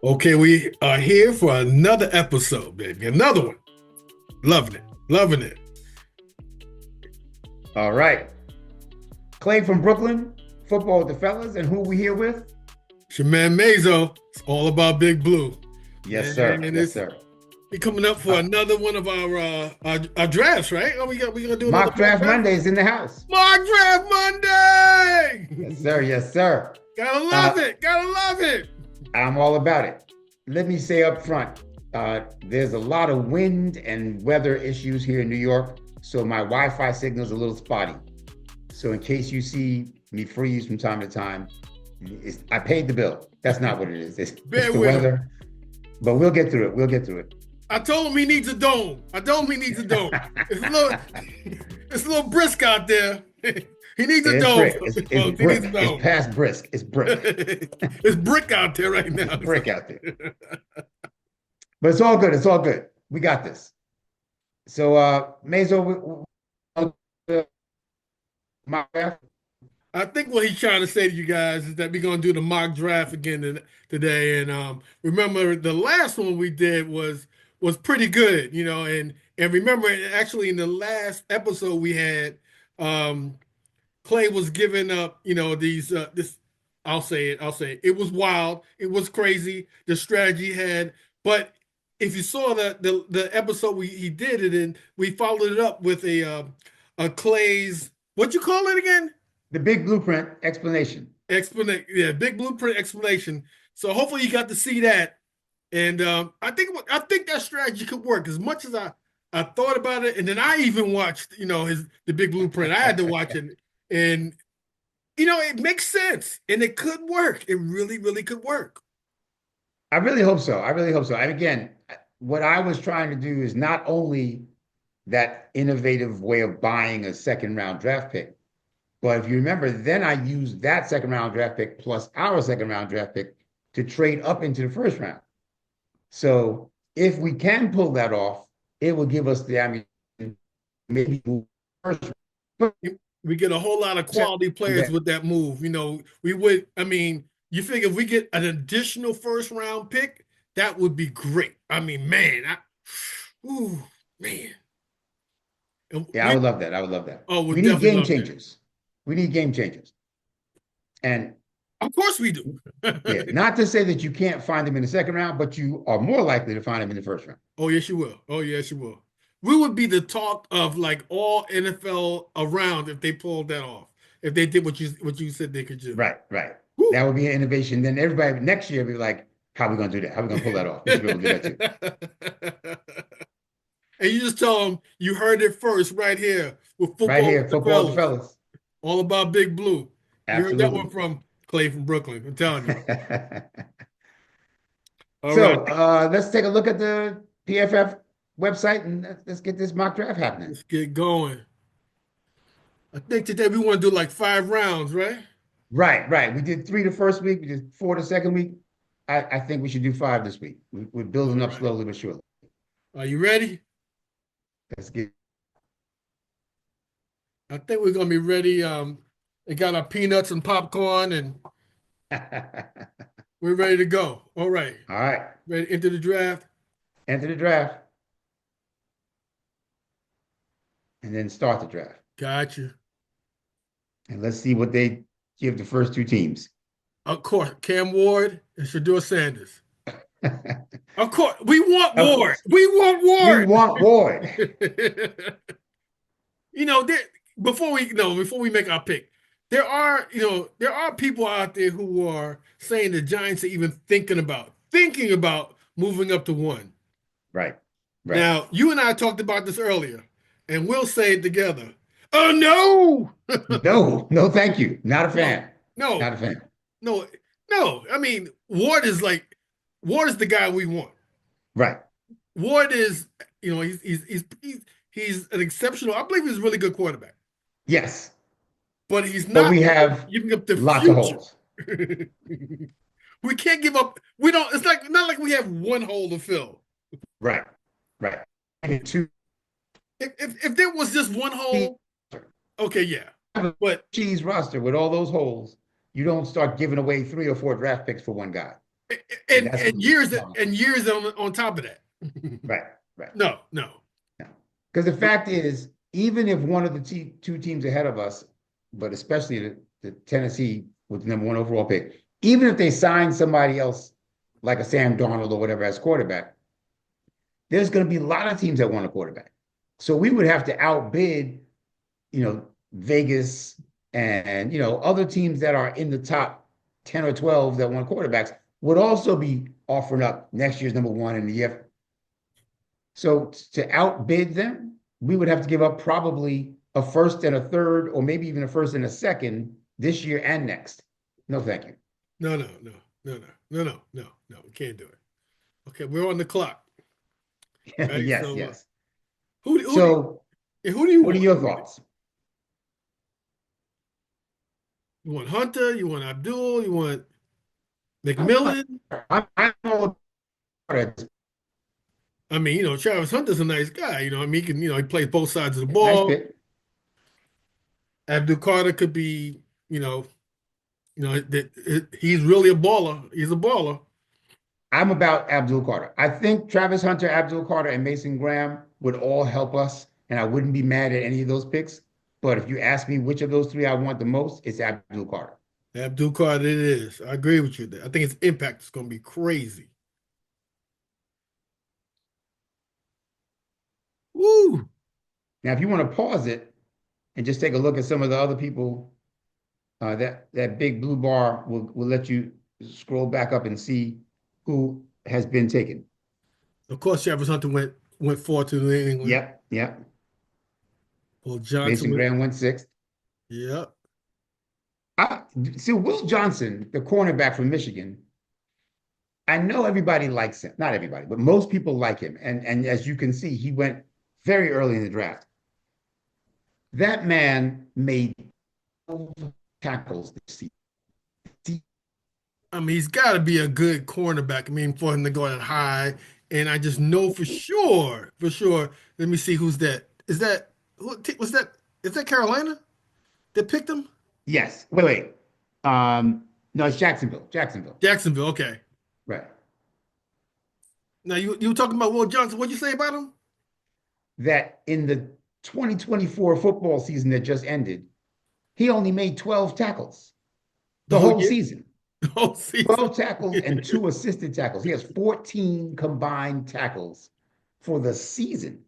Okay, we are here for another episode, baby. Another one. Loving it. Loving it. All right. Clay from Brooklyn, football with the fellas, and who we here with? It's your man Mayzo. It's all about Big Blue. Yes, sir. Yes, sir. We're coming up for another one of our drafts, right? Oh, we gonna do mock draft Mondays in the house. Mock draft Monday. Yes, sir. Yes, sir. Gotta love it. Gotta love it. I'm all about it. Let me say up front, there's a lot of wind and weather issues here in New York, so my Wi-Fi signal is a little spotty. So in case you see me freeze from time to time, I paid the bill. That's not what it is. It's the weather. But we'll get through it. We'll get through it. I told him he needs a dome. It's a little brisk out there. He needs a dome. It's brisk. It's past brisk. It's brick. It's brick out there right now. It's brick out there. But it's all good. It's all good. We got this. So, Mayzo, mock draft. I think what he's trying to say to you guys is that we're going to do the mock draft again today. And remember, the last one we did was pretty good, and remember, actually, in the last episode we had, Clay was giving up, this, I'll say it. It was wild. It was crazy. The strategy had, but if you saw the episode he did it in, we followed it up with a Clay's, what you call it again? The big blueprint explanation. Big blueprint explanation. So hopefully you got to see that. And I think that strategy could work. As much as I thought about it, and then I even watched, the big blueprint. I had to watch it. And, it makes sense. And it could work. It really, really could work. I really hope so. And again, what I was trying to do is not only that innovative way of buying a second round draft pick, but if you remember, then I used that second round draft pick plus our second round draft pick to trade up into the first round. So if we can pull that off, it will give us the ammunition, maybe first. We get a whole lot of quality players with that move. You figure if we get an additional first round pick, that would be great. I mean, man. Yeah, I would love that. Oh, we need game changers. We need game changers. And of course we do. Yeah, not to say that you can't find them in the second round, but you are more likely to find them in the first round. Oh, yes, you will. We would be the talk of like all NFL around if they pulled that off. If they did what you said they could do. Right. Woo. That would be an innovation. Then everybody next year will be like, how are we going to do that? How are we going to pull that off? We should be able to do that too. And you just tell them you heard it first right here with football. Right here, football with the fellas. All about Big Blue. Absolutely. You heard that one from Clay from Brooklyn. I'm telling you. Let's take a look at the PFF website and let's get this mock draft happening. Let's get going. I think today we want to do like 5 rounds, right? Right. We did 3 the first week. We did 4 the second week. I think we should do 5 this week. We're building up slowly but surely. Are you ready? Let's get. I think we're gonna be ready. They got our peanuts and popcorn, and we're ready to go. All right. Ready to enter the draft? Enter the draft. And then start the draft. Gotcha. And let's see what they give the first 2 teams. Of course, Cam Ward and Shedeur Sanders. Of course, we want Ward. We want Ward. Before we make our pick, there are people out there who are saying the Giants are even thinking about moving up to 1. Right. Now, you and I talked about this earlier, and we'll say it together. Oh no! No, thank you. Not a fan. No, not a fan. No. I mean, Ward is the guy we want. Right. Ward is, he's an exceptional. I believe he's a really good quarterback. Yes. But he's not. But we have giving up the lots future. of holes. We can't give up. We don't. It's not like we have one hole to fill. Right. And 2. If there was just one hole, okay, yeah. But cheese roster with all those holes, you don't start giving away 3 or 4 draft picks for one guy. And that's what we're talking And years on top of that. about. Right, right. No, no. Because the fact is, even if one of the two teams ahead of us, but especially the Tennessee with the number one overall pick, even if they sign somebody else like a Sam Darnold or whatever as quarterback, there's going to be a lot of teams that want a quarterback. So we would have to outbid, Vegas and, other teams that are in the top 10 or 12 that want quarterbacks would also be offering up next year's number one in the year. So to outbid them, we would have to give up probably a first and a third, or maybe even a first and a second this year and next. No, thank you. No, no, no, no, no, no, no, no, no. We can't do it. Okay, we're on the clock. Right? Yes, So, yes. who do you What are want? your thoughts? You want Hunter? You want Abdul? You want McMillan? I'm all about it. I mean, Travis Hunter's a nice guy. I mean, he plays both sides of the Nice ball. pick. Abdul Carter could be, he's really a baller. He's a baller. I'm about Abdul Carter. I think Travis Hunter, Abdul Carter, and Mason Graham would all help us, and I wouldn't be mad at any of those picks. But if you ask me which of those three I want the most, it's Abdul Carter. Abdul Carter, it is. I agree with you there. I think his impact is going to be crazy. Woo! Now, if you want to pause it and just take a look at some of the other people, that big blue bar will let you scroll back up and see who has been taken. Of course, Travis Hunter went forward to New England. Yep, yep. Will Johnson Mason Graham went sixth. Yep. See, Will Johnson, the cornerback from Michigan, I know everybody likes him. Not everybody, but most people like him. And as you can see, he went very early in the draft. That man made 12 tackles this season. I mean, he's got to be a good cornerback. I mean, for him to go that high. And I just know for sure. Let me see who's that. Is that Carolina that picked him? Yes. Wait. No, it's Jacksonville. Jacksonville, okay. Right. Now you were talking about Will Johnson. What'd you say about him? That in the 2024 football season that just ended, he only made 12 tackles the whole season. The whole season. 12 tackles and 2 assisted tackles. He has 14 combined tackles for the season.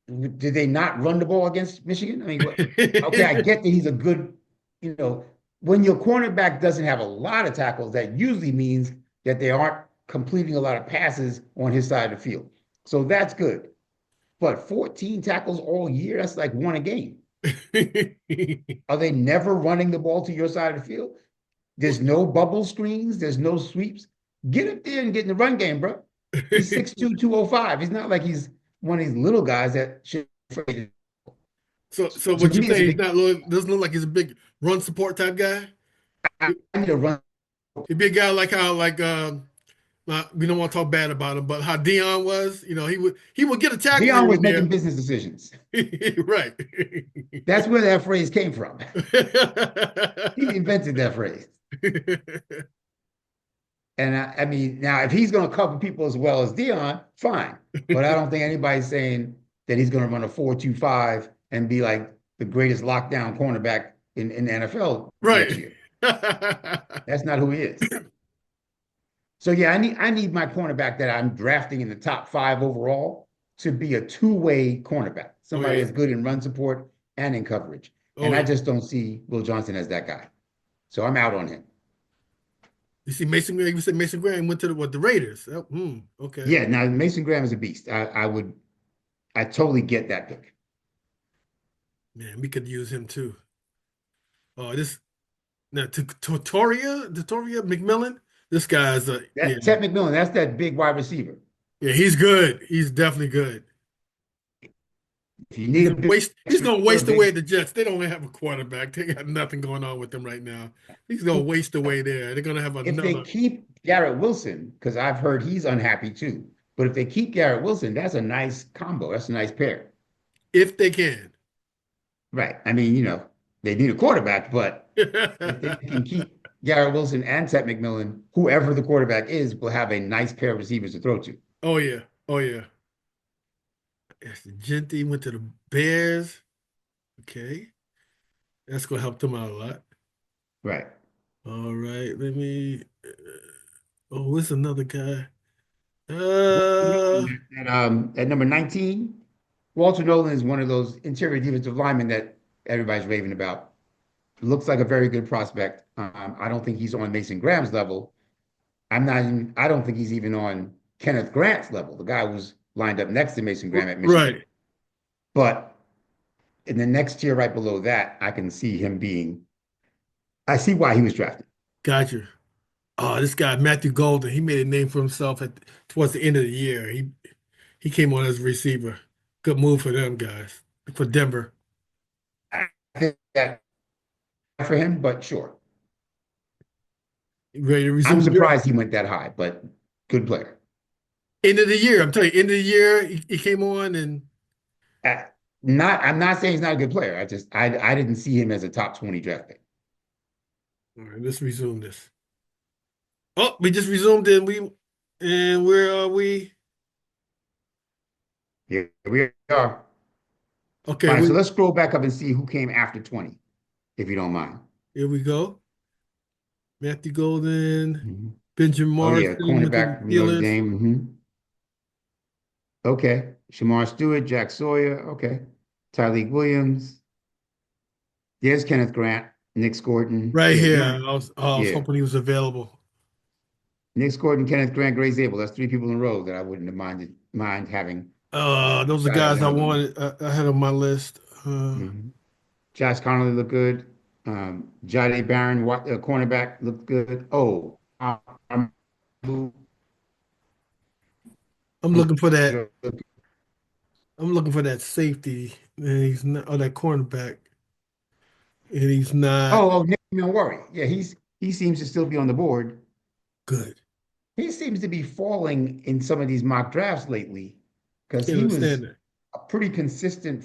Did they not run the ball against Michigan? I mean, okay, I get that he's a good, when your cornerback doesn't have a lot of tackles, that usually means that they aren't completing a lot of passes on his side of the field. So that's good. But 14 tackles all year, that's like one a game. Are they never running the ball to your side of the field? There's no bubble screens. There's no sweeps. Get up there and get in the run game, bro. He's 6'2", 205. He's not like he's one of these little guys that should. So what you say? Doesn't look like he's a big run support type guy. I need to run. He'd be a guy like how we don't want to talk bad about him, but how Dion was. He would get a tackle. Dion was making business decisions. Right. That's where that phrase came from. He invented that phrase. And I mean, now if he's going to cover people as well as Dion, fine. But I don't think anybody's saying that he's going to run a 4.25 and be like the greatest lockdown cornerback in the NFL next year. That's not who he is. So yeah, I need my cornerback that I'm drafting in the top 5 overall to be a two-way cornerback. Somebody that's good in run support and in coverage. I just don't see Will Johnson as that guy. So I'm out on him. You see Mason Graham, you said Mason Graham went to the Raiders. Okay. Yeah, now Mason Graham is a beast. I totally get that pick. Man, we could use him too. Totoria McMillan. This guy's Ted McMillan, that's that big wide receiver. Yeah, he's good. He's definitely good. If you need he's going to waste away the Jets. They don't have a quarterback. They got nothing going on with them right now. He's going to waste away there. They're going to have another. If they keep Garrett Wilson, because I've heard he's unhappy too, but if they keep Garrett Wilson, that's a nice combo. That's a nice pair. If they can. Right. I mean, they need a quarterback, but if they can keep Garrett Wilson and Ted McMillan, whoever the quarterback is, will have a nice pair of receivers to throw to. Oh yeah. Oh yeah. Yes, the Gentry went to the Bears. Okay. That's gonna help them out a lot. Right. All right. Let me oh, what's another guy? Walter Uh Nolan at number 19. Walter Nolan is one of those interior defensive linemen that everybody's raving about. Looks like a very good prospect. I don't think he's on Mason Graham's level. I don't think he's even on Kenneth Grant's level, the guy who's lined up next to Mason Graham at Michigan. right. But in the next tier right below that, I see why he was drafted. Gotcha. Oh, this guy Matthew Golden, he made a name for himself towards the end of the year. He came on as a receiver. Good move for them guys. For Denver. I think that for him, but sure. Ready to I'm resume the draft. surprised he went that high, but good player. End of the year. I'm telling you, end of the year, he came on and Uh, I'm not saying he's not a good player. I didn't see him as a top 20 draft pick. all right, let's resume this. Oh, we just resumed and where are we? Here we are. Okay, All right, so let's scroll back up and see who came after 20, if you don't mind. here we go. Matthew Golden, Mhm. Benjamin Oh yeah, Morrison went to cornerback the from Notre Steelers. Dame. Okay. Shamar Stewart, Jack Sawyer. Okay. Tyleek Williams. There's Kenneth Grant, Nick Gordon. Right Yeah, here. you're I was yeah. hoping he was available. Nick Gordon, Kenneth Grant, Grace Abel. That's three people in a row that I wouldn't have mind having Those are guys guys I ahead of them. wanted ahead of my list. Mhm. Josh Connolly looked good. Jade Barron, cornerback, looked good. Oh, I'm looking for that. I'm looking for that safety, and he's not, or that cornerback, and he's not Nick Milworry. Yeah, he seems to still be on the board. good. He seems to be falling in some of these mock drafts lately because Can't he was understand that. a pretty consistent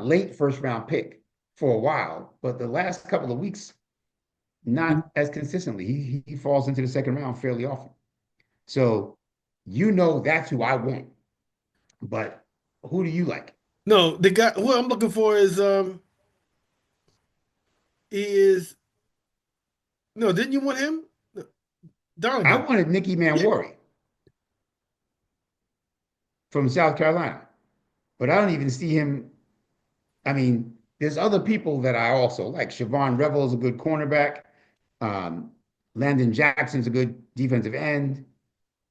late first round pick for a while, but the last couple of weeks, not as consistently. He falls into the second round fairly often. So that's who I want. But who do you like? No, the guy who I'm looking for is no. Didn't you want him, I Donovan? wanted Nicky Yeah. Manwari from South Carolina, but I don't even see him. I mean, there's other people that I also like. Siobhan Revel is a good cornerback. Um, Landon Jackson's a good defensive end,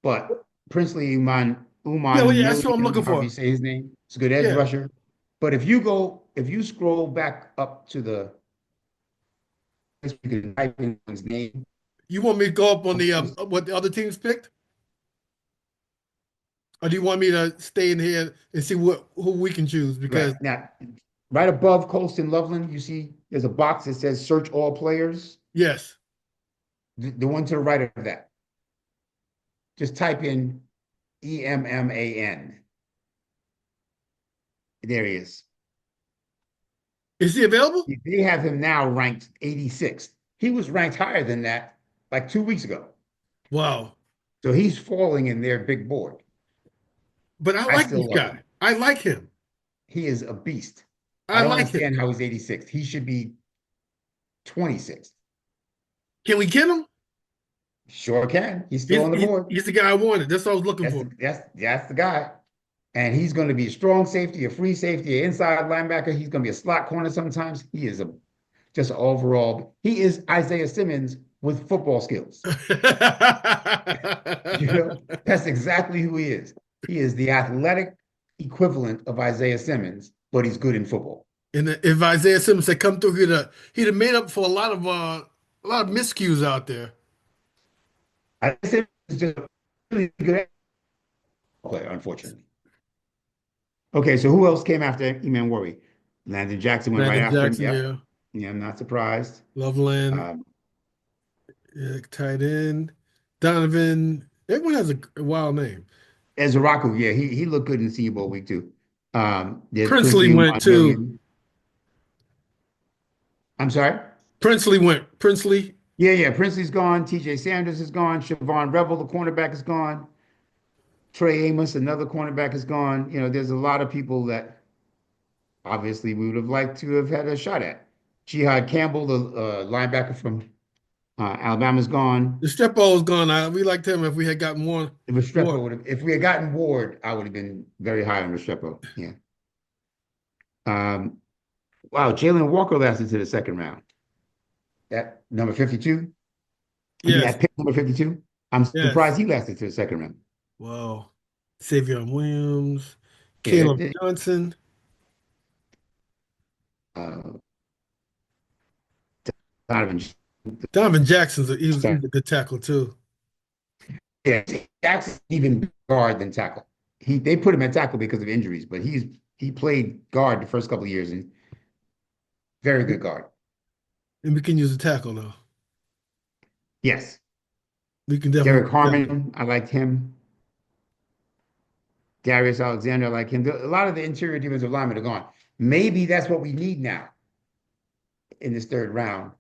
but Princely Yeah, well, yeah, that's what I'm Williams, looking however you for. say his name, it's a good edge Yeah. rusher. But if you scroll back up to you can type in his name. You want me to go up on the what the other teams picked, or do you want me to stay in here and see what who we can choose? Because Right now, right above Colston Loveland, you see there's a box that says search all players. yes, The one to the right of that. Just type in EMMAN. There he is. is he available? They have him now ranked 86th. He was ranked higher than that like 2 weeks ago. Wow. So he's falling in their big board. But I I like still this love him. guy. I like him. He is a beast. I I don't like him. understand how he's 86th. He should be 26th. Can we get him? Sure can. He's still on the board. He's the guy I wanted. That's what I was looking That's for. that's the guy. And he's going to be a strong safety, a free safety, an inside linebacker. He's going to be a slot corner sometimes. He is just overall. He is Isaiah Simmons with football skills. That's exactly who he is. He is the athletic equivalent of Isaiah Simmons, but he's good in football. And if Isaiah Simmons had come through, he'd have made up for a lot of miscues out there. Isaiah Simmons is just a really good player, unfortunately. Okay, so who else came after Eman Worry? Landon Jackson went right Landon after him. Jackson, Yep. yeah. Yeah, I'm not surprised. Loveland, Um, yeah, tight end. Donovan. Everyone has a wild name. Ezraku, yeah, he looked good in the Senior Bowl week too. There's Princely Princely went Umar too. Williams. I'm sorry? Princely went. Princely. Yeah. Princely's gone. TJ Sanders is gone. Siobhan Revel, the cornerback, is gone. Trey Amos, another cornerback, is gone. There's a lot of people that obviously we would have liked to have had a shot at. Jihad Campbell, the linebacker from Alabama's gone. The Strepo's gone. We liked him if we had gotten more. Restrepo would have, if we had gotten Ward, I would have been very high on Restrepo. Yeah. Um, wow, Jalen Walker lasted to the second round. That number 52. I mean, Yes, that pick number 52. I'm yes. surprised he lasted to the second round. Wow. Savion Williams, Yeah, Caleb Johnson. uh, Donovan. Donovan he was a good tackle too. Yeah, Jackson even guard than tackle. They put him at tackle because of injuries, but he played guard the first couple of years and very good guard. And we can use a tackle though. Yes. We can definitely Derek use a tackle. Harmon, I liked him. Darius Alexander, I like him. A lot of the interior defensive linemen are gone. Maybe that's what we need now in this third round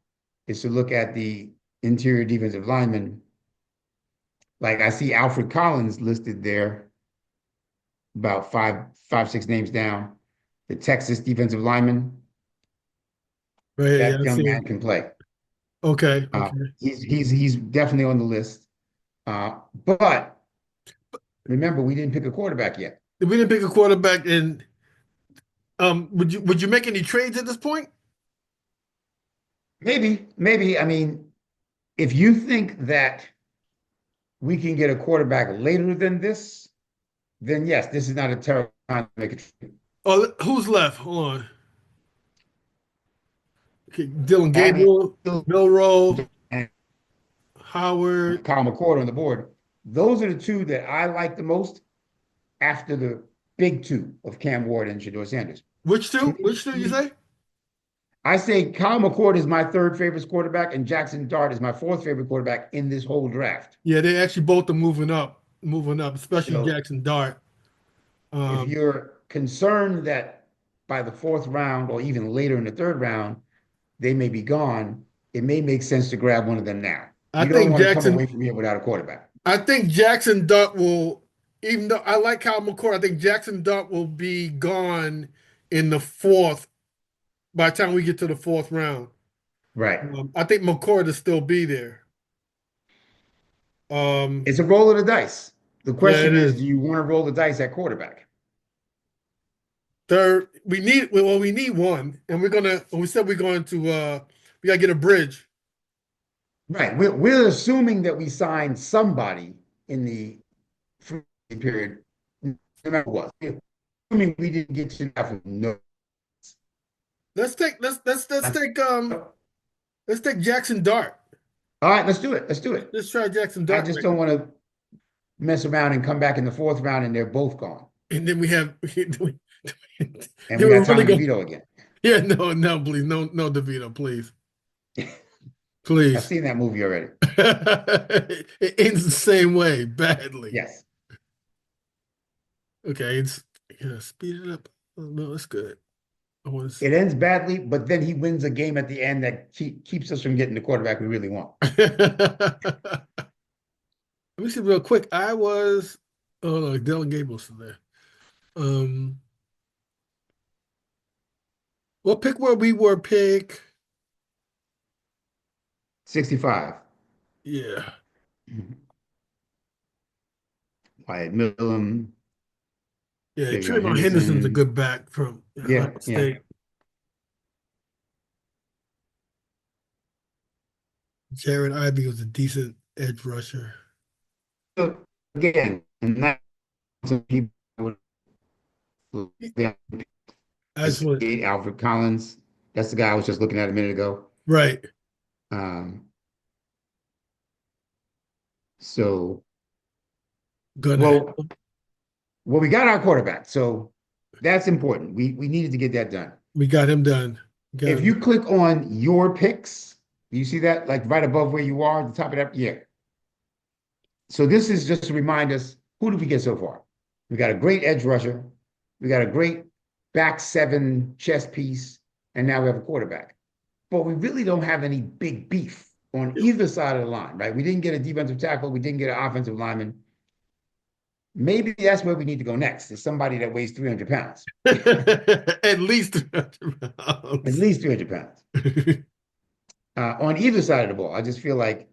is to look at the interior defensive linemen. Like I see Alfred Collins listed there, about five, 6 names down. The Texas defensive lineman. Right here, yeah, That I young see man him. can play. Okay, okay. He's definitely on the list. But remember, we didn't pick a quarterback yet. If we didn't pick a quarterback, and would you make any trades at this point? Maybe. I mean, if you think that we can get a quarterback later than this, then yes, this is not a terrible time to make a trade. Oh, who's left? Hold on. Okay, Dylan I mean, Gable, Milrow, and Howard. Kyle McCord on the board. Those are the two that I like the most after the big two of Cam Ward and Shedeur Sanders. Which two? To Which two you me, say? I say Kyle McCord is my third favorite quarterback, and Jackson Dart is my fourth favorite quarterback in this whole draft. Yeah, they actually both are moving up, especially So Jackson Dart. if Um, you're concerned that by the fourth round or even later in the third round, they may be gone, it may make sense to grab one of them now. I You don't think want to come away Jackson. from here without a quarterback. I think Jackson Dart will, even though I like Kyle McCord, I think Jackson Dart will be gone in the fourth by the time we get to the fourth round. Right. I think McCord will still be there. It's a roll of the dice. The Yeah, it question is, do is. you want to roll the dice at quarterback? Third, we need one, and we said we're going to we gotta get a bridge. Right. We're assuming that we signed somebody in the free period, no matter what. Assuming we didn't get to that, no. Let's take Jackson Dart. All right, let's do it. Let's do it. Let's try Jackson I Dart just right don't now. want to mess around and come back in the fourth round and they're both gone. And then we have And they we were got really Tommy going. DeVito again. Yeah, no, please, no, DeVito, please, I've please. seen that movie already. It ends the same way, badly. Yes. Okay, it's speed it up. Oh, no, it's good. I want It ends badly, but then he wins a game at the end that keeps us from getting the quarterback we really want. to. Let me see real quick. Oh no, Dylan Gable's still there. Um, well, pick where we were. Pick. 65. Yeah, Wyatt Millum, yeah. Davion Trayvon Henderson's a Henderson. good back from Ohio Yeah. State. Jared Ivey was a decent edge rusher. So, again, and that some people would I just want Alfred Collins. That's the guy I was just looking at a minute ago. right. Um, so, Gonna well, we got our quarterback, so that's important. We needed to get that done. we got him done. If you click on your picks, you see that like right above where you are at the top of that? Yeah. So this is just to remind us, who did we get so far? We got a great edge rusher. We got a great back seven chess piece, and now we have a quarterback. But we really don't have any big beef on either side of the line, right? We didn't get a defensive tackle. We didn't get an offensive lineman. Maybe that's where we need to go next, is somebody that weighs 300 pounds. At least 300 At pounds. least 300 pounds. On either side of the ball, I just feel like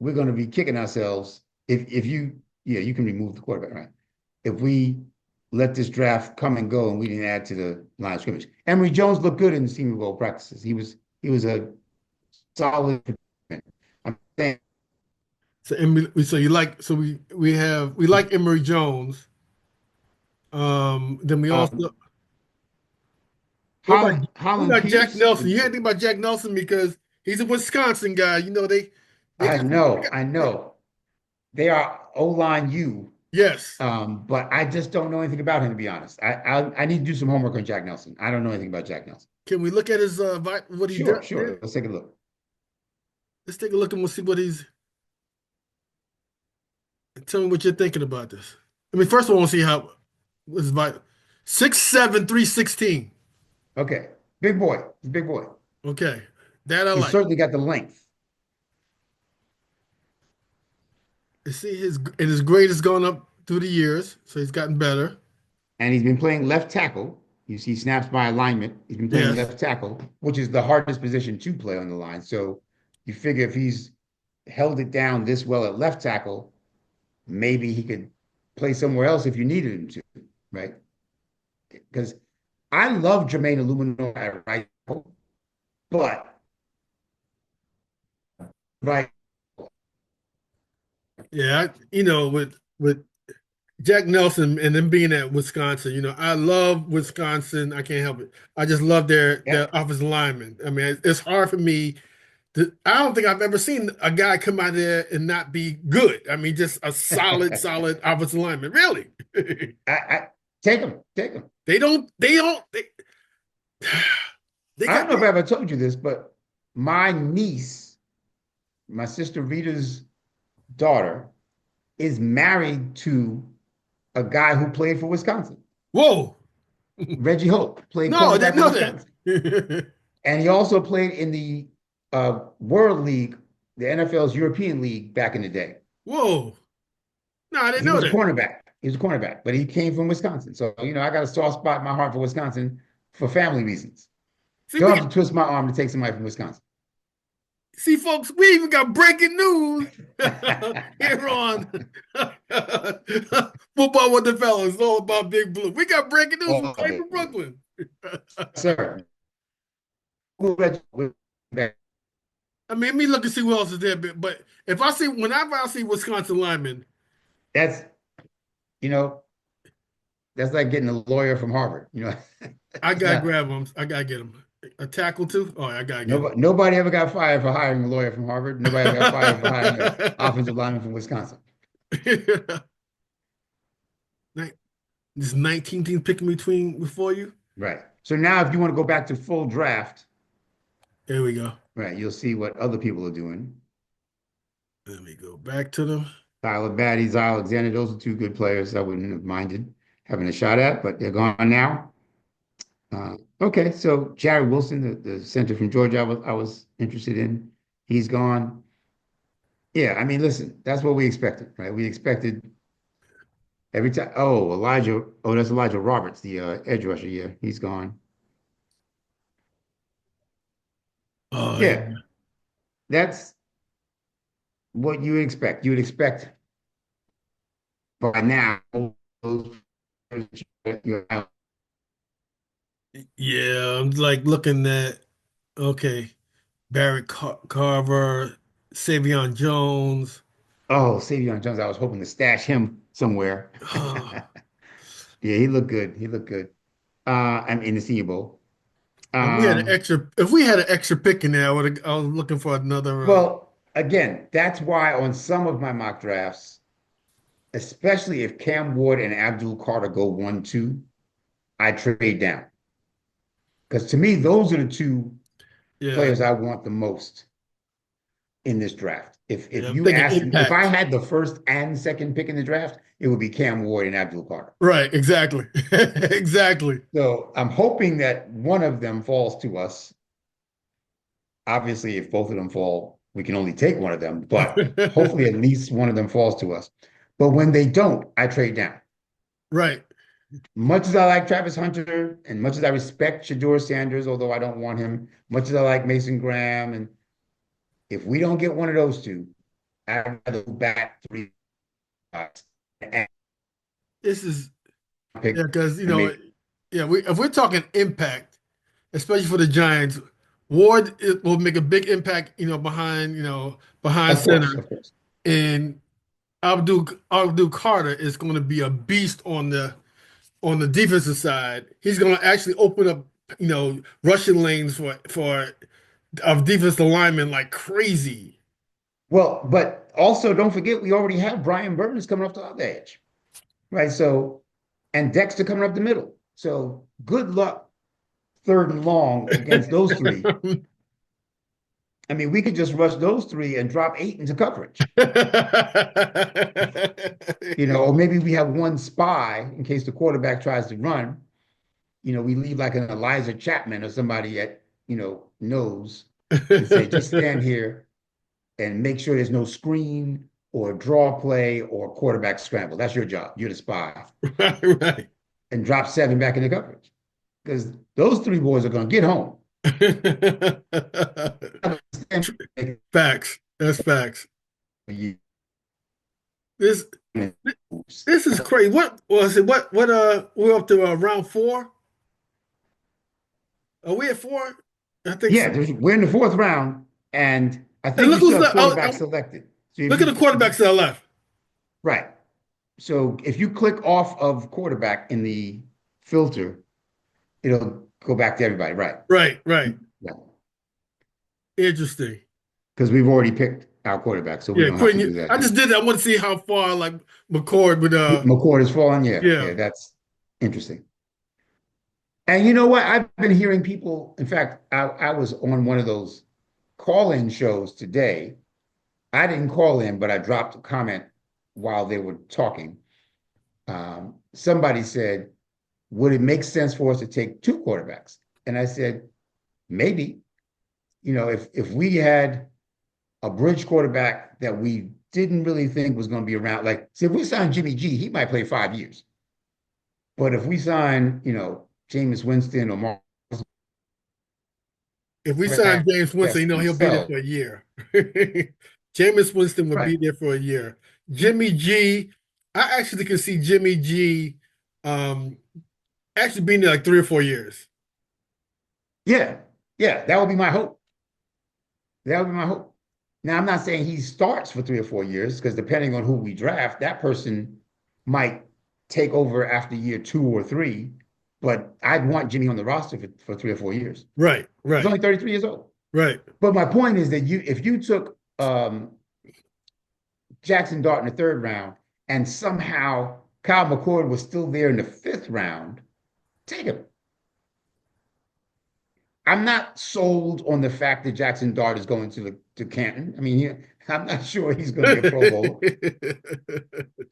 we're going to be kicking ourselves if you, yeah, you can remove the quarterback, right? If we let this draft come and go and we didn't add to the line of scrimmage. Emory Jones looked good in the Senior Bowl practices. He was a solid. I'm saying, So you like we like Emory Jones. Then we um, also Holland what Holland about Jack Pierce Nelson? is You had to good. think about Jack Nelson because he's a Wisconsin guy. You know they I got some. know, I know. They are O-line U, Yes. but I just don't know anything about him, to be honest. I need to do some homework on Jack Nelson. I don't know anything about Jack Nelson. Can we look at his what he Sure, did? sure. Let's take a look. Let's take a look and we'll see what he's. Tell me what you're thinking about this. I mean, first of all, I want to see how was vital. 6'7", 316. Okay. Big boy. He's a big boy. Okay, that I He's like. certainly got the length. You see his grade has gone up through the years, so he's gotten better. And he's been playing left tackle. You see snaps by alignment. He's been playing Yes. left tackle, which is the hardest position to play on the line. So you figure if he's held it down this well at left tackle, maybe he could play somewhere else if you needed him to, right? Because I love Jermaine Illuminor at right tackle, but right, Yeah, with Jack Nelson and them being at Wisconsin, I love Wisconsin. I can't help it. I just love their yeah. offensive linemen. I mean, it's hard for me I don't think I've ever seen a guy come out there and not be good. I mean, just a solid offensive lineman. Really. I take him, take him. They they I don't got know if I ever told you this, but my niece, my sister Rita's daughter, is married to a guy who played for Wisconsin. whoa. Reggie Hope played No, I cornerback didn't for know Wisconsin. that. And he also played in the World League, the NFL's European League back in the day. Whoa. No, I didn't He know was a that. cornerback. He was a cornerback, but he came from Wisconsin. So, I got a soft spot in my heart for Wisconsin for family reasons. See, Don't have to twist my arm to take somebody from Wisconsin. folks, we even got breaking news here on Football with the Fellas, all about Big Blue. We got breaking news from All of Clay it. from Brooklyn. Sir. I mean, let me look and see who else is there. But whenever I see Wisconsin linemen, That's, you know, that's like getting a lawyer from Harvard. I It's gotta not, grab them. I gotta get them. A tackle too? Oh, I gotta get nobody ever got fired for hiring a lawyer from Harvard. Nobody ever got fired for hiring an them. offensive lineman from Wisconsin. This 19th team picking between before you. Right. So now if you want to go back to full draft, There we go. right, you'll see what other people are doing. Let me go back to them. Tyler Batty, Zy Alexander, those are two good players I wouldn't have minded having a shot at, but they're gone now. Okay, so Jared Wilson, the center from Georgia, I was interested in. He's gone. Yeah, I mean, listen, that's what we expected, right? We expected every time. Oh, Elijah. Oh, that's Elijah Roberts, the edge rusher. Yeah, he's gone. Oh, yeah. Yeah, that's what you would expect. You would expect by now. Yeah, I'm like looking at okay, Barrett Carver, Savion Jones. Oh, Savion Jones, I was hoping to stash him somewhere. Oh, Yeah, he looked good. He looked good. I'm in the Senior Bowl. Um, if we had an extra pick in there, I was looking for another well, again, that's why on some of my mock drafts, especially if Cam Ward and Abdul Carter go 1-2, I trade down. Because to me, those are the two yeah, players I want the most in this draft. If yeah, I'm you thinking asked me, if I impact. had the first and second pick in the draft, it would be Cam Ward and Abdul Carter. Right, exactly. Exactly. So I'm hoping that one of them falls to us. Obviously, if both of them fall, we can only take one of them, but hopefully at least one of them falls to us. But when they don't, I trade down. Right. Much as I like Travis Hunter and much as I respect Shador Sanders, although I don't want him, much as I like Mason Graham, and if we don't get one of those two, I'd rather go back 3 spots and This is yeah, pick because and maybe yeah, we if we're talking impact, especially for the Giants, Ward will make a big impact, behind, behind of course, center, of course. and Abdul Carter is going to be a beast on the defensive side. He's going to actually open up, rushing lanes for of defensive linemen like crazy. Well, but also don't forget we already have Brian Burns coming off the other edge, right? So, and Dexter coming up the middle. So good luck third and long against those three. I mean, we could just rush those three and drop 8 into coverage, or maybe we have one spy in case the quarterback tries to run. We leave like an Elijah Chapman or somebody at, nose and say, just stand here and make sure there's no screen or draw play or quarterback scramble. That's your job. You're the spy. Right, right. And drop 7 back into coverage because those 3 boys are going to get home. Facts. That's facts. This this is crazy. What was it? What we're up to round 4? Are we at 4? I think so. Yeah, we're in the 4th round, and I And think look we still who's have quarterback selected. So look at the quarterbacks to the left. right. So if you click off of quarterback in the filter, it'll go back to everybody, right? Right, right. Yeah. Interesting. Because we've already picked our quarterback, so we Yeah, don't have to Quentin, do that I just again. did that. I want to see how far like McCord would McCord has fallen. Yeah, yeah. yeah, that's interesting. And you know what? I've been hearing people. In fact, I was on one of those call-in shows today. I didn't call in, but I dropped a comment while they were talking. Somebody said, would it make sense for us to take 2 quarterbacks? And I said, maybe. If we had a bridge quarterback that we didn't really think was going to be around, like, see, if we sign Jimmy G, he might play 5 years. But if we sign, Jameis Winston or Mark, If we sign James Winston, he'll be there himself, for a year. Jameis Winston would right? be there for a year. Jimmy G, I actually can see Jimmy G um actually being there like 3 or 4 years. Yeah, yeah, that would be my hope. That would be my hope. Now, I'm not saying he starts for 3 or 4 years because depending on who we draft, that person might take over after year 2 or 3. But I'd want Jimmy on the roster for 3 or 4 years. Right, He's right, only 33 years old. right. But my point is that if you took Jackson Dart in the 3rd round and somehow Kyle McCord was still there in the 5th round, take him. I'm not sold on the fact that Jackson Dart is going to Canton. I mean, I'm not sure he's going to be a Pro Bowler.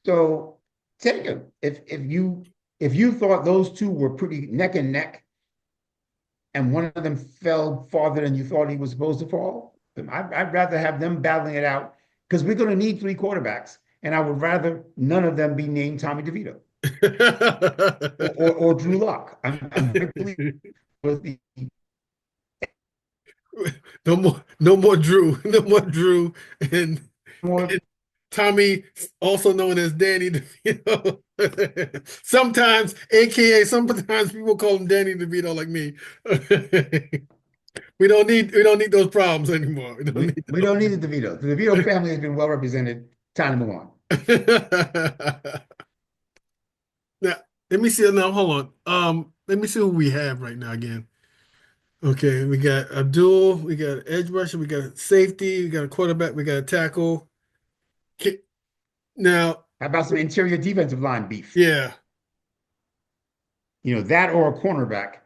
So take him. If you thought those 2 were pretty neck and neck, and one of them fell farther than you thought he was supposed to fall, I'd rather have them battling it out because we're going to need 3 quarterbacks, and I would rather none of them be named Tommy DeVito or Drew Lock. I'm really with the No more Drew, no more Drew, and, more and Tommy, also known as Danny DeVito. Sometimes, AKA, sometimes people call him Danny DeVito, like me. We don't need those problems anymore. We don't need we don't need the DeVito. The DeVito family has been well represented. Time to move on. Now, let me see. Now, hold on. Let me see who we have right now again. Okay, we got Abdul, we got an edge rusher, we got a safety, we got a quarterback, we got a tackle. Now, How about some interior defensive line beef? yeah, That or a cornerback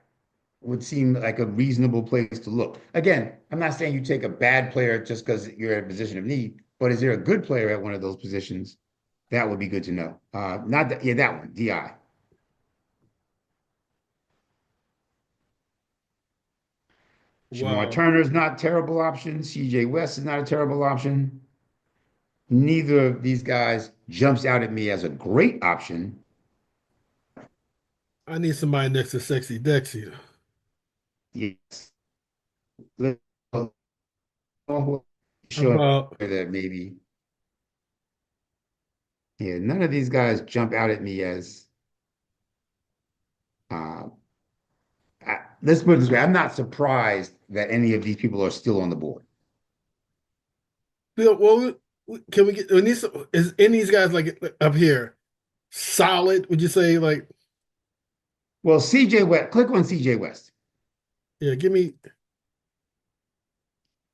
would seem like a reasonable place to look. Again, I'm not saying you take a bad player just because you're in a position of need, but is there a good player at one of those positions? That would be good to know. Not that, yeah, that one, DI. Jamar Wow. Turner is not a terrible option. CJ West is not a terrible option. Neither of these guys jumps out at me as a great option. I need somebody next to Sexy Dexy. Yes. Let's show About that maybe. Yeah, none of these guys jump out at me as uh, let's put it this way. I'm not surprised that any of these people are still on the board. well, can we get is any of these guys like up here solid? Would you say like Well, CJ West, click on CJ West. yeah, give me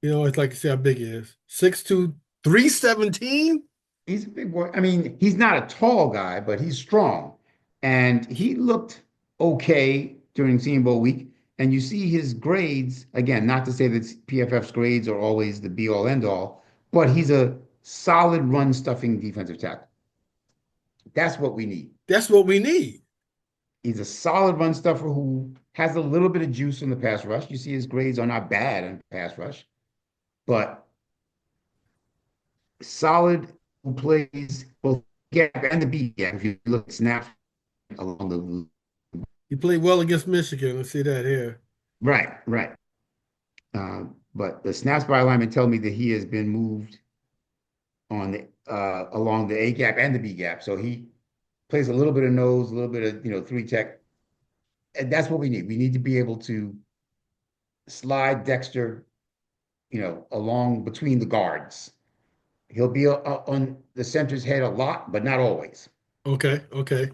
it's like you see how big he is. 6'2", 317? He's a big boy. I mean, he's not a tall guy, but he's strong. And he looked okay during Senior Bowl week. And you see his grades, again, not to say that PFF's grades are always the be all end all, but he's a solid run stuffing defensive tackle. That's what we need. That's what we need. He's a solid run stuffer who has a little bit of juice in the pass rush. You see his grades are not bad in pass rush, but solid who plays both gap and the B gap. If you look at snaps along the He played well against Michigan. Let's see that here. right, right. But the snaps by alignment tell me that he has been moved on the along the A gap and the B gap. So he plays a little bit of nose, a little bit of three tech, and that's what we need. We need to be able to slide Dexter, along between the guards. He'll be on the center's head a lot, but not always. Okay, okay.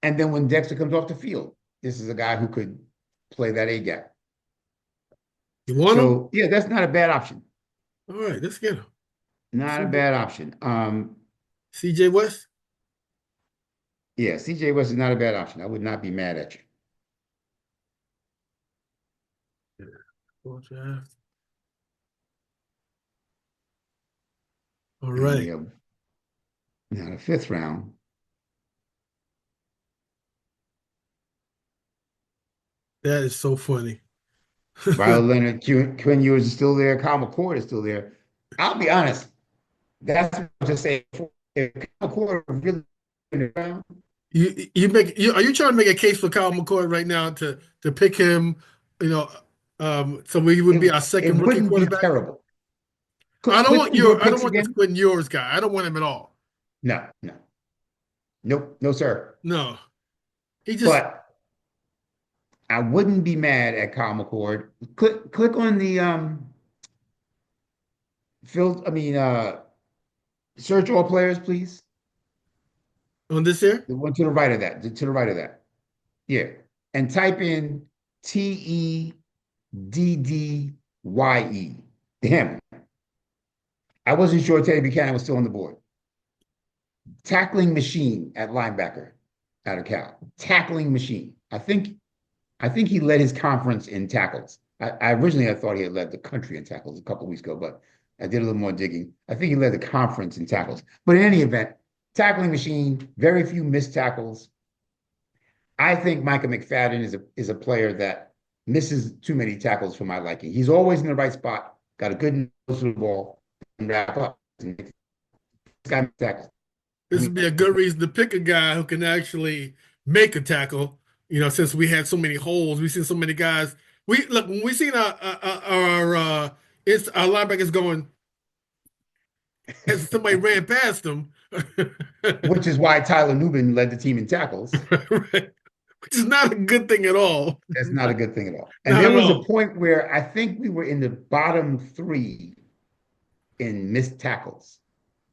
And then when Dexter comes off the field, this is a guy who could play that A gap. You want him? So yeah, that's not a bad option. All right, let's get him. Not a bad option. CJ West? Yeah, CJ West is not a bad option. I would not be mad at you. Yeah. Full draft. All And we right. have now the fifth round. That is so funny. Violet Leonard, Quinn Ewers is still there. Kyle McCord is still there. I'll be honest. That's what I just say. If Kyle McCord really around, Are you trying to make a case for Kyle McCoy right now to pick him, you know, so he would be our it second rookie wouldn't be quarterback? terrible. Click on your I don't picks want this again. Quentin Ewers guy. I don't want him at all. No, no, nope, no, sir. No. He just But I wouldn't be mad at Kyle McCord. Click on the field. I mean, search all players, please. on this here? The one to the right of that. To the right of that. Yeah, and type in TEDDYE. Him. I wasn't sure Teddy Buchanan was still on the board. Tackling machine at linebacker out of Cal. Tackling machine. I think he led his conference in tackles. I originally I thought he had led the country in tackles a couple of weeks ago, but I did a little more digging. I think he led the conference in tackles. But in any event, tackling machine, very few missed tackles. I think Micah McFadden is a player that misses too many tackles for my liking. He's always in the right spot, got a good nose to the ball, and wrap up. This guy tackles. I This mean, would be a good reason to pick a guy who can actually make a tackle. Since we had so many holes, we've seen so many guys. We look when we seen our linebackers going as somebody ran past them. which is why Tyler Nubin led the team in tackles. Right. Which is not a good thing at all. That's not a good thing at all. And Not there at was a all. point where I think we were in the bottom three in missed tackles,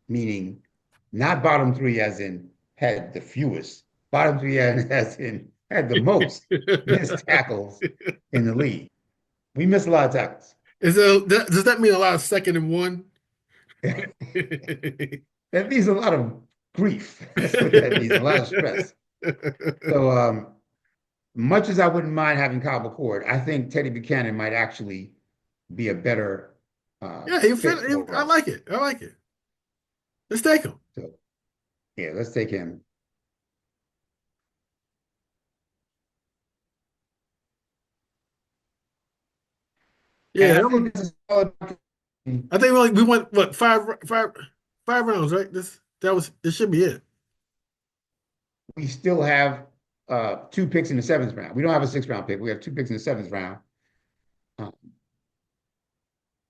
meaning not bottom three as in had the fewest, bottom three as in had the most missed tackles in the league. We missed a lot of tackles. Does that mean a lot of second and one? That means a lot of grief. That's what that means, a lot of stress. So much as I wouldn't mind having Kyle McCord, I think Teddy Buchanan might actually be a better Yeah, fit for I us. like it. I like it. Let's take him. So yeah, let's take him. And Yeah, I that was, think this is solid. I think we went what five rounds, right? This should be it. We still have 2 picks in the seventh round. We don't have a 6th round pick. We have 2 picks in the seventh round. Uh,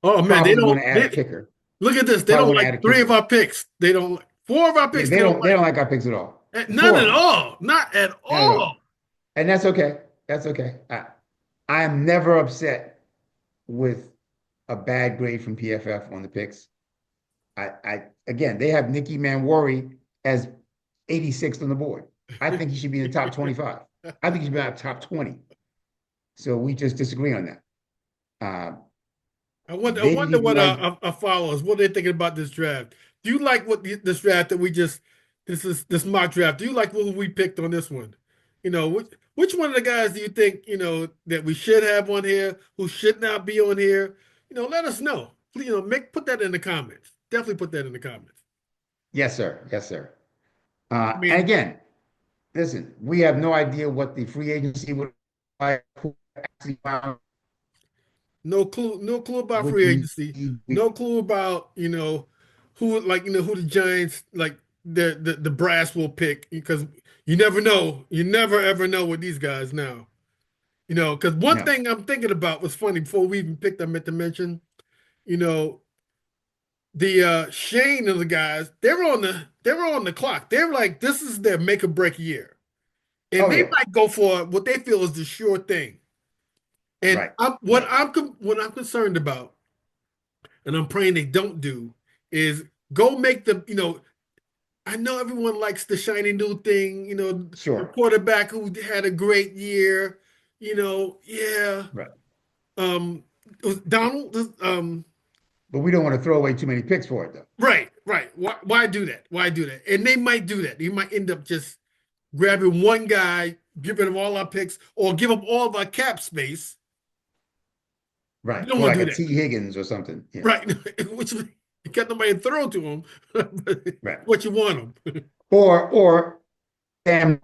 Oh man, they Probably want don't. to add a kicker. Look at this. They Probably don't want to like add a three of kicker. our picks. They don't like four of our Yeah, picks. They don't they like. don't like our picks at all. None 4 of at them. all. Not at Not at all. all. And that's okay. That's okay. I am never upset with a bad grade from PFF on the picks. Again, they have Nicky Manwari as 86th on the board. I think he should be in the top 25. I think he should be in the top 20. So we just disagree on that. I wonder They didn't even what like. our followers, what they're thinking about this draft. Do you like this draft that this mock draft? Do you like what we picked on this one? Which one of the guys do you think, that we should have on here, who should not be on here? Let us know. Please, put that in the comments. Definitely put that in the comments. Yes, sir. Yes, sir. I mean, And again, listen, we have no idea what the free agency would like. Who actually found no clue about would free be. agency. No clue about, who the Giants the brass will pick, because you never know. You never ever know with these guys now. Because one No. thing I'm thinking about was funny before we even picked, I meant to mention, the Shane and the guys, they were on the clock. They're like, this is their make or break year. And they Yeah. might go for what they feel is the sure thing. And Right. what I'm concerned about, and I'm praying they don't do, is go make the, I know everyone likes the shiny new thing, Sure. the quarterback who had a great year, yeah. Right. Donald, But we don't want to throw away too many picks for it, though. right. Why do that? Why do that? And they might do that. You might end up just grabbing one guy, giving him all our picks, or give him all of our cap space. Right. You don't Or want like to do a that. T. Higgins or something. Yeah. Right. Which you got nobody to throw to him. Right. What you want him. Or Sam,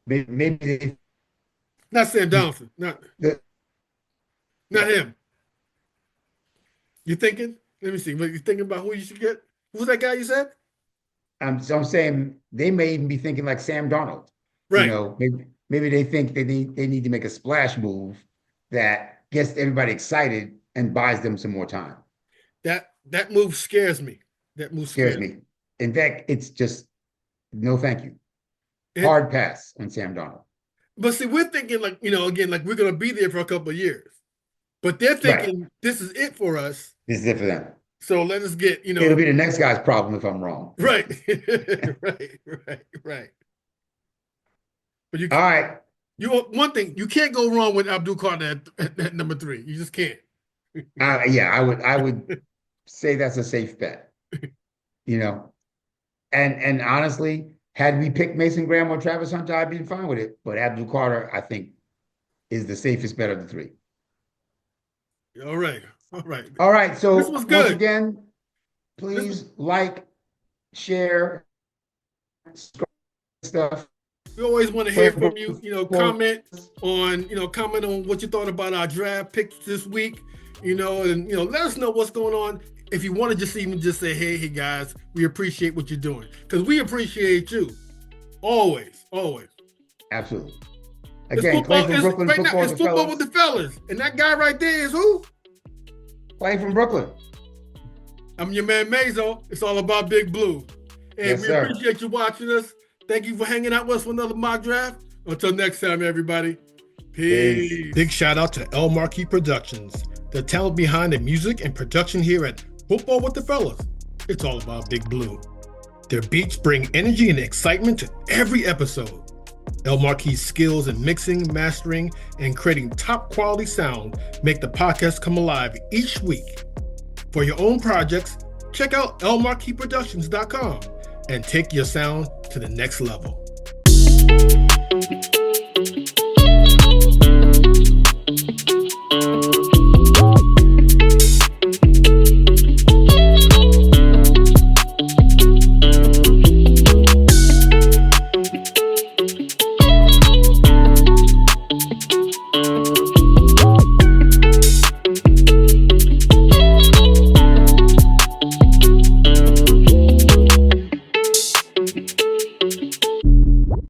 maybe Not Sam Donaldson. Not him. You thinking? Let me see. What you thinking about? Who you should get? Who's that guy you said? I'm saying they may even be thinking like Sam Darnold. Right. Maybe they think they need to make a splash move that gets everybody excited and buys them some more time. That move scares me. That move scares me. In fact, it's just no thank you. Hard pass on Sam Darnold. But see, we're thinking like, again, like we're gonna be there for a couple of years. But they're thinking this is it for us. This is it for them. So let us get, It'll be the next guy's problem if I'm wrong. Right. Right. But all right. One thing, you can't go wrong with Abdul Carter at number 3. You just can't. Yeah, I would say that's a safe bet. And honestly, had we picked Mason Graham or Travis Hunter, I'd be fine with it. But Abdul Carter, I think, is the safest bet of the 3. All right. So this was good. Once again, please like, share, stuff. We always want to hear from you. Comment on what you thought about our draft picks this week. And let us know what's going on. If you want to just say, hey guys, we appreciate what you're doing, because we appreciate you. Always. Absolutely. Again, Clay from Brooklyn, right now, it's football with the fellas. And that guy right there is who? Clay from Brooklyn. I'm your man Mayzo. It's all about Big Blue. And yes, we appreciate you watching us. Thank you for hanging out with us for another mock draft. Until next time, everybody. Peace. Big shout out to El Marquis Productions, the talent behind the music and production here at Football with the Fellas. It's all about Big Blue. Their beats bring energy and excitement to every episode. El Marquis' skills in mixing, mastering, and creating top quality sound make the podcast come alive each week. For your own projects, check out elmarquisproductions.com and take your sound to the next level.